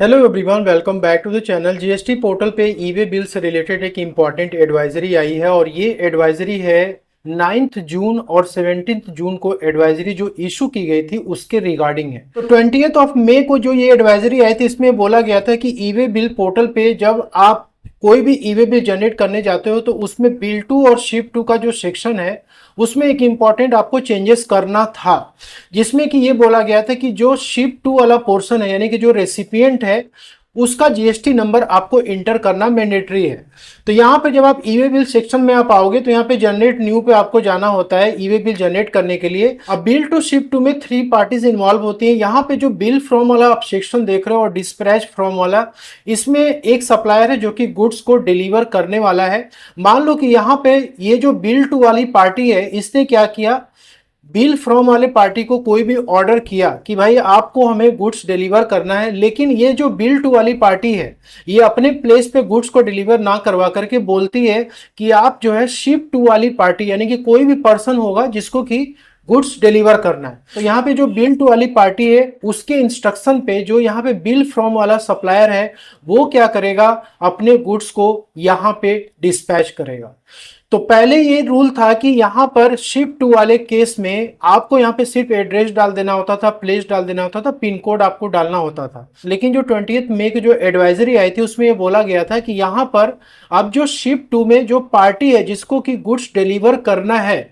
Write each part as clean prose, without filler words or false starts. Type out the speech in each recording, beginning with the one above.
Hello everyone, welcome back to the channel. GST portal पे e way bill से related एक important advisory आई है और ये एडवाइजरी है 9th जून और 17th जून को एडवाइजरी जो इशू की गई थी उसके रिगार्डिंग है। तो 20th ऑफ मई को जो ये एडवाइजरी आई थी इसमें बोला गया था कि ई वे बिल पोर्टल पे जब आप कोई भी ई वे बिल जनरेट करने जाते हो तो उसमें बिल टू और शिप टू का जो सेक्शन है उसमें एक इम्पॉर्टेंट आपको चेंजेस करना था, जिसमें कि ये बोला गया था कि जो शिप टू वाला पोर्शन है यानी कि जो रेसिपिएंट है उसका जीएसटी नंबर आपको इंटर करना मैंडेटरी है। तो यहाँ पे जब आप ई वे बिल सेक्शन में आप आओगे तो यहाँ पे जनरेट न्यू पे आपको जाना होता है ई वे बिल जनरेट करने के लिए। अब बिल टू शिप टू में 3 पार्टीज इन्वॉल्व होती हैं। यहाँ पे जो बिल फ्रॉम वाला आप सेक्शन देख रहे हो और डिस्पैच फ्रॉम वाला, इसमें एक सप्लायर है जो कि गुड्स को डिलीवर करने वाला है। मान लो कि यहाँ पे ये जो बिल टू वाली पार्टी है इसने क्या किया, बिल फ्रॉम वाले पार्टी को कोई भी ऑर्डर किया कि भाई आपको हमें गुड्स डिलीवर करना है, लेकिन ये जो बिल टू वाली पार्टी है ये अपने प्लेस पे गुड्स को डिलीवर ना करवा करके बोलती है कि आप जो है शिप टू वाली पार्टी यानी कि कोई भी पर्सन होगा जिसको कि गुड्स डिलीवर करना है। तो यहाँ पे जो बिल टू वाली पार्टी है उसके इंस्ट्रक्शन पे जो यहाँ पे बिल फ्रॉम वाला सप्लायर है वो क्या करेगा, अपने गुड्स को यहाँ पे डिस्पैच करेगा। तो पहले ये रूल था कि यहाँ पर शिप टू वाले केस में आपको यहाँ पे सिर्फ एड्रेस डाल देना होता था, प्लेस डाल देना होता था, पिन कोड आपको डालना होता था। लेकिन जो 20th मई की जो एडवाइजरी आई थी उसमें ये बोला गया था कि यहाँ पर अब जो शिप टू में जो पार्टी है जिसको कि गुड्स डिलीवर करना है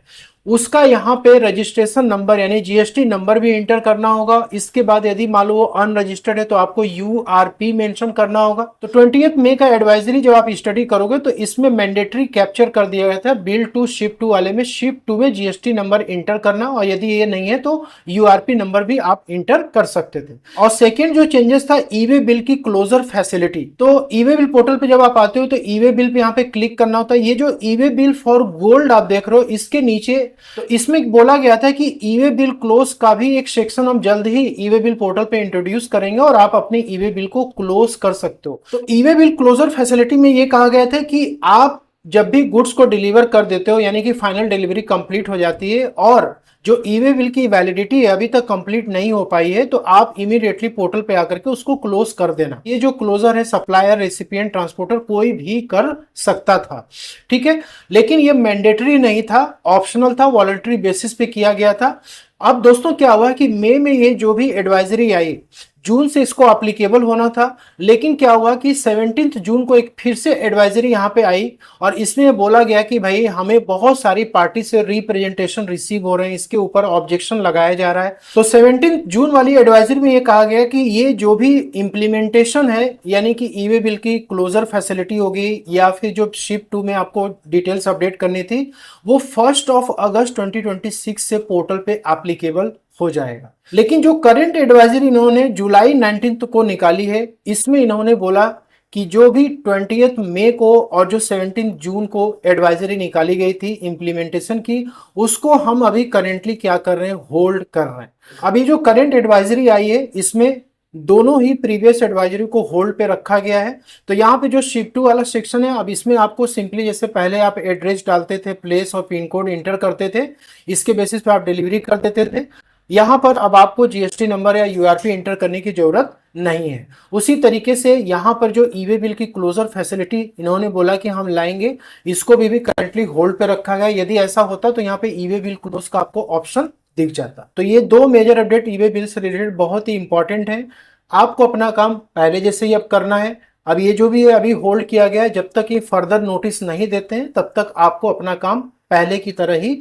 उसका यहाँ पे रजिस्ट्रेशन नंबर यानी जीएसटी नंबर भी इंटर करना होगा। इसके बाद यदि मान लो वो अनरजिस्टर्ड है तो आपको यूआरपी मेंशन करना होगा। तो 20th मई का एडवाइजरी जब आप स्टडी करोगे तो इसमें मैंडेटरी कैप्चर कर दिया गया था बिल टू शिप टू वाले में, शिप टू में जीएसटी नंबर इंटर करना, और यदि ये नहीं है तो यूआरपी नंबर भी आप इंटर कर सकते थे। और सेकेंड जो चेंजेस था ई वे बिल की क्लोजर फैसिलिटी। तो ई वे बिल पोर्टल पे जब आप आते हो तो ई वे बिल पे यहाँ पे क्लिक करना होता है। ये जो ई वे बिल फॉर गोल्ड आप देख रहे हो इसके नीचे तो इसमें बोला गया था कि ई वे बिल क्लोज का भी एक सेक्शन हम जल्द ही ई वे बिल पोर्टल पे इंट्रोड्यूस करेंगे और आप अपने ई वे बिल को क्लोज कर सकते हो। तो ई वे बिल क्लोजर फैसिलिटी में ये कहा गया था कि आप जब भी गुड्स को डिलीवर कर देते हो यानी कि फाइनल डिलीवरी कंप्लीट हो जाती है और जो ई वे बिल की वैलिडिटी है अभी तक कंप्लीट नहीं हो पाई है तो आप इमीडिएटली पोर्टल पे आकर के उसको क्लोज कर देना। ये जो क्लोजर है सप्लायर, रेसिपिएंट, ट्रांसपोर्टर कोई भी कर सकता था, ठीक है, लेकिन ये मैंडेटरी नहीं था, ऑप्शनल था, वॉलंटरी बेसिस पे किया गया था। अब दोस्तों क्या हुआ कि मई में ये जो भी एडवाइजरी आई जून से इसको एप्लीकेबल होना था, लेकिन क्या हुआ कि 17 जून को एक फिर से एडवाइजरी यहाँ पे आई और इसमें बोला गया कि भाई हमें बहुत सारी पार्टी से रिप्रेजेंटेशन रिसीव हो रहे हैं, इसके ऊपर ऑब्जेक्शन लगाया जा रहा है। तो 17 जून वाली एडवाइजरी में ये कहा गया कि ये जो भी इम्प्लीमेंटेशन है यानी कि ई वे बिल की क्लोजर फैसिलिटी होगी या फिर जो शिप टू में आपको डिटेल्स अपडेट करनी थी वो 1 अगस्त 2026 से पोर्टल पे एप्लीकेबल हो जाएगा। लेकिन जो करंट एडवाइजरी इन्होंने जुलाई 19 को निकाली है इसमें इन्होंने बोला कि जो भी 20th मई को और जो 17 जून को एडवाइजरी निकाली गई थी इम्प्लीमेंटेशन की उसको हम अभी करेंटली क्या कर रहे हैं, होल्ड कर रहे हैं। अभी जो करंट एडवाइजरी आई है इसमें दोनों ही प्रीवियस एडवाइजरी को होल्ड पे रखा गया है। तो यहाँ पे जो शिप टू वाला सेक्शन है अब इसमें आपको सिंपली जैसे पहले आप एड्रेस डालते थे, प्लेस और पिन कोड इंटर करते थे, इसके बेसिस पे आप डिलीवरी कर देते थे, यहाँ पर अब आपको जीएसटी नंबर या यूआरपी इंटर करने की जरूरत नहीं है। उसी तरीके से यहाँ पर जो ई वे बिल की क्लोजर फैसिलिटी इन्होंने बोला कि हम लाएंगे, इसको भी करंटली होल्ड पे रखा गया। यदि ऐसा होता तो यहाँ पे ई वे बिल क्लोज का आपको ऑप्शन दिख जाता। तो ये 2 मेजर अपडेट ई वे बिल से रिलेटेड बहुत ही इंपॉर्टेंट है। आपको अपना काम पहले जैसे ही अब करना है। अब ये जो भी है अभी होल्ड किया गया है, जब तक ये फर्दर नोटिस नहीं देते हैं तब तक आपको अपना काम पहले की तरह ही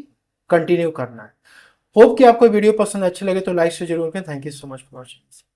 कंटिन्यू करना है। होप कि आपको वीडियो पसंद अच्छी लगे तो लाइक से जरूर करें। Thank you so much for watching.